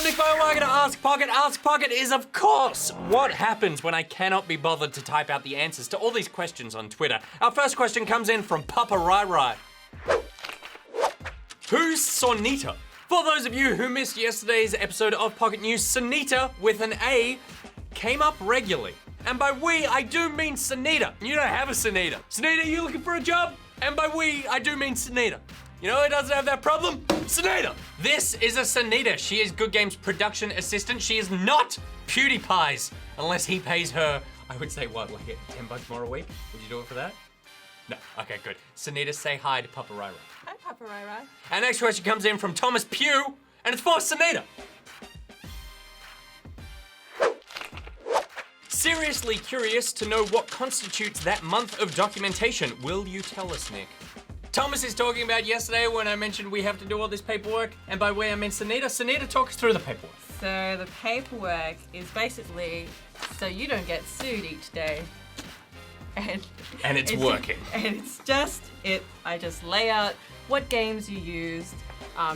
Nick, we're gonna Ask Pocket. Ask Pocket is, of course, what happens when I cannot be bothered to type out the answers to all these questions on Twitter. Our first question comes in from Papa Rai Rai. Who's Sonita? For those of you who missed yesterday's episode of Pocket News, Sonita, with an A, came up regularly. And by we, I do mean Sanita. You don't have a Sonita. Sonita, you looking for a job? And by we, I do mean Sonita. You know who doesn't have that problem? Sonita! This is a Sonita. She is Good Game's production assistant. She is not PewDiePie's, unless he pays her, I would say what, like $10 more a week? Would you do it for that? No, okay, good. Sonita, say hi to Papa Rai Rai. Hi, Papa Rai Rai. Our next question comes in from Thomas Pugh, and it's for Sonita. Seriously curious to know what constitutes that month of documentation. Will you tell us, Nick? Thomas is talking about yesterday when I mentioned we have to do all this paperwork, and by way I mean Sonita. Sonita, talk us through the paperwork. So the paperwork is basically so you don't get sued each day. And it's working. And it's just I just lay out what games you used,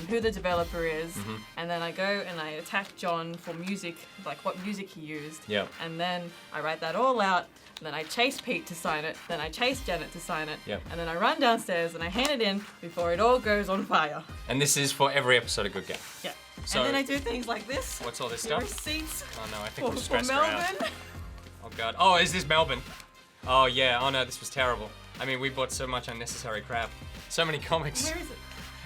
who the developer is, and then I go and I attack John for music, like what music he used. Yeah. And then I write that all out, and then I chase Pete to sign it, then I chase Janet to sign it, and then I run downstairs and I hand it in before it all goes on fire. And this is for every episode of Good Game. Yeah. So, and then I do things like this. What's all this the stuff? Receipts. Oh no, I think we're for stressed her out. Melbourne. Oh god. Oh, is this Melbourne? Oh yeah, oh no, this was terrible. I mean, we bought so much unnecessary crap. So many comics. Where is it?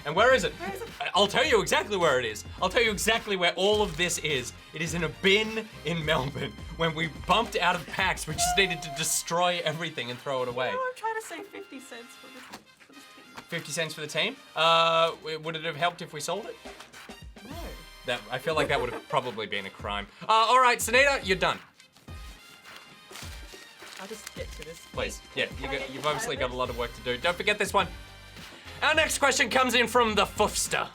And where is it? Where is it? I'll tell you exactly where it is. I'll tell you exactly where all of this is. It is in a bin in Melbourne. When we bumped out of PAX, we just needed to destroy everything and throw it away. No, I'm trying to save 50 cents for this team. 50 cents for the team? Would it have helped if we sold it? No. I feel like that would have probably been a crime. All right, Sonita, you're done. I'll just get to this. Please. Yeah, you've obviously got a lot of work to do. Don't forget this one. Our next question comes in from the Foofster.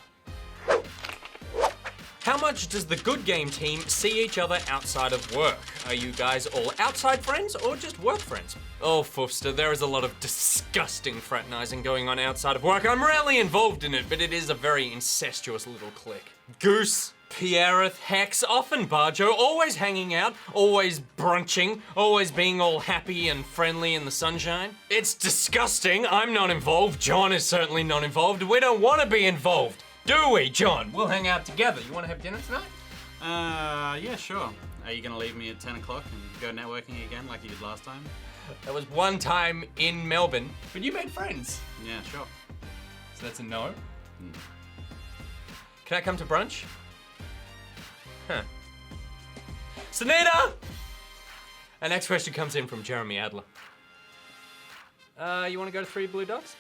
How much does the Good Game team see each other outside of work? Are you guys all outside friends or just work friends? Oh, Foofster, there is a lot of disgusting fraternizing going on outside of work. I'm rarely involved in it, but it is a very incestuous little clique. Goose, Pierreth, Hex, often Barjo, always hanging out, always brunching, always being all happy and friendly in the sunshine. It's disgusting. I'm not involved. John is certainly not involved. We don't want to be involved, do we, John? We'll hang out together. You want to have dinner tonight? Yeah, sure. Are you gonna leave me at 10 o'clock and go networking again like you did last time? That was one time in Melbourne, but you made friends. Yeah, sure. So that's a no? Can I come to brunch? Huh. Sonita! Our next question comes in from Jeremy Adler. You want to go to 3 Blue Dogs?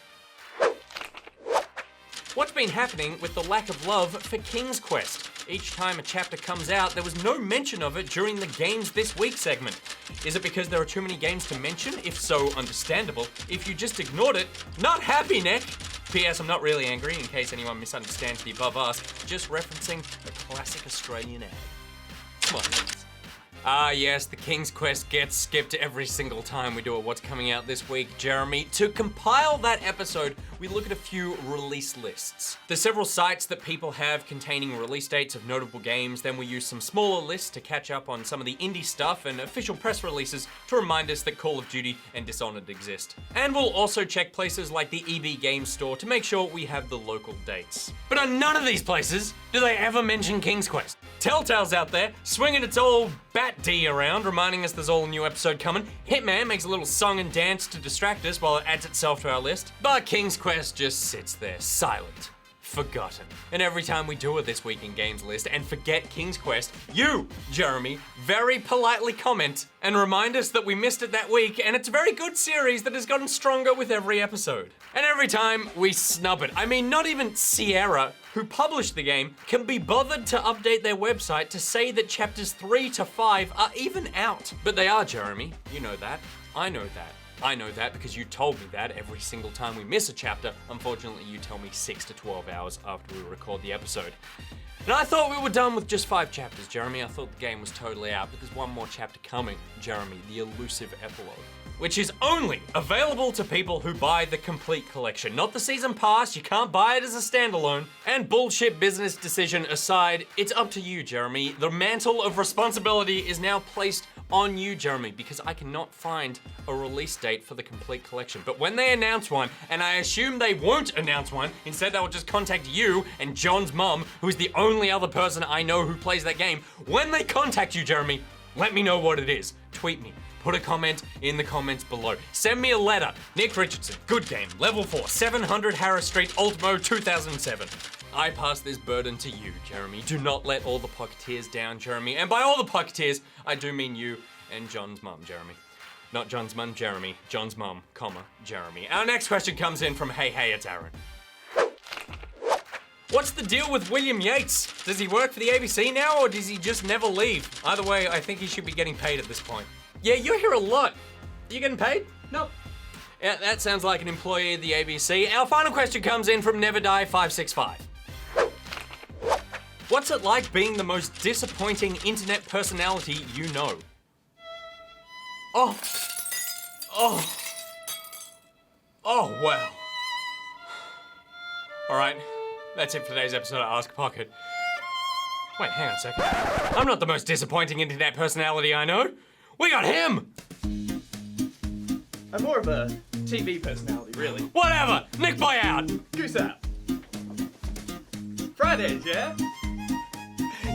What's been happening with the lack of love for King's Quest? Each time a chapter comes out, there was no mention of it during the Games This Week segment. Is it because there are too many games to mention? If so, understandable. If you just ignored it, not happy, Nick. P.S. I'm not really angry, in case anyone misunderstands the above asked, just referencing the classic Australian ad. Come on, guys. Ah yes, the King's Quest gets skipped every single time we do a What's Coming Out This Week, Jeremy. To compile that episode, we look at a few release lists. There's several sites that people have containing release dates of notable games, then we use some smaller lists to catch up on some of the indie stuff and official press releases to remind us that Call of Duty and Dishonored exist. And we'll also check places like the EB Games Store to make sure we have the local dates. But on none of these places do they ever mention King's Quest. Telltale's out there, swinging its old bat D around, reminding us there's all a new episode coming. Hitman makes a little song and dance to distract us while it adds itself to our list. But King's Quest just sits there, silent, forgotten. And every time we do a This Week in Games list and forget King's Quest, you, Jeremy, very politely comment and remind us that we missed it that week, and it's a very good series that has gotten stronger with every episode. And every time we snub it. I mean, not even Sierra, who published the game, can be bothered to update their website to say that chapters 3 to 5 are even out. But they are, Jeremy. You know that. I know that. I know that because you told me that every single time we miss a chapter. Unfortunately, you tell me 6 to 12 hours after we record the episode. And I thought we were done with just 5 chapters, Jeremy. I thought the game was totally out, but there's one more chapter coming, Jeremy, the elusive epilogue. which is only available to people who buy the complete collection, not the season pass. You can't buy it as a standalone. And bullshit business decision aside, it's up to you, Jeremy. The mantle of responsibility is now placed on you, Jeremy, because I cannot find a release date for the complete collection. But when they announce one, and I assume they won't announce one, instead they will just contact you and John's mum, who's the only other person I know who plays that game. When they contact you, Jeremy, let me know what it is. Tweet me. Put a comment in the comments below. Send me a letter. Nick Richardson, good game, level 4, 700 Harris Street, alt mode 2007. I pass this burden to you, Jeremy. Do not let all the Pocketeers down, Jeremy. And by all the Pocketeers, I do mean you and John's mum, Jeremy. Not John's mum, Jeremy. John's mum, comma, Jeremy. Our next question comes in from Hey, it's Aaron. What's the deal with William Yates? Does he work for the ABC now, or does he just never leave? Either way, I think he should be getting paid at this point. Yeah, you're here a lot. You getting paid? Nope. Yeah, that sounds like an employee of the ABC. Our final question comes in from NeverDie565. What's it like being the most disappointing internet personality you know? Oh, well. All right, that's it for today's episode of Ask Pocket. Wait, hang on a second. I'm not the most disappointing internet personality I know. We got him! I'm more of a TV personality, really. Whatever! Nick, boy out! Goose out. Fridays, yeah?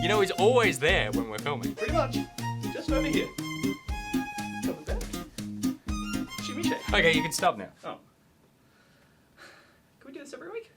You know, he's always there when we're filming. Pretty much. Just over here. Coming back. Shimmy shake. Okay, you can stop now. Oh. Can we do this every week?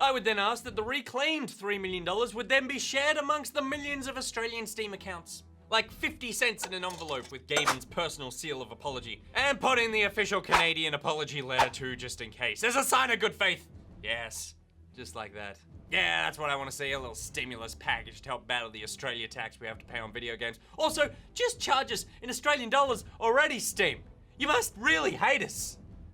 I would then ask that the reclaimed $3 million would then be shared amongst the millions of Australian Steam accounts. Like 50 cents in an envelope with Gaben's personal seal of apology. And put in the official Canadian apology letter too, just in case. As a sign of good faith. Yes, just like that. Yeah, that's what I want to see, a little stimulus package to help battle the Australia tax we have to pay on video games. Also, just charge us in Australian dollars already, Steam. You must really hate us.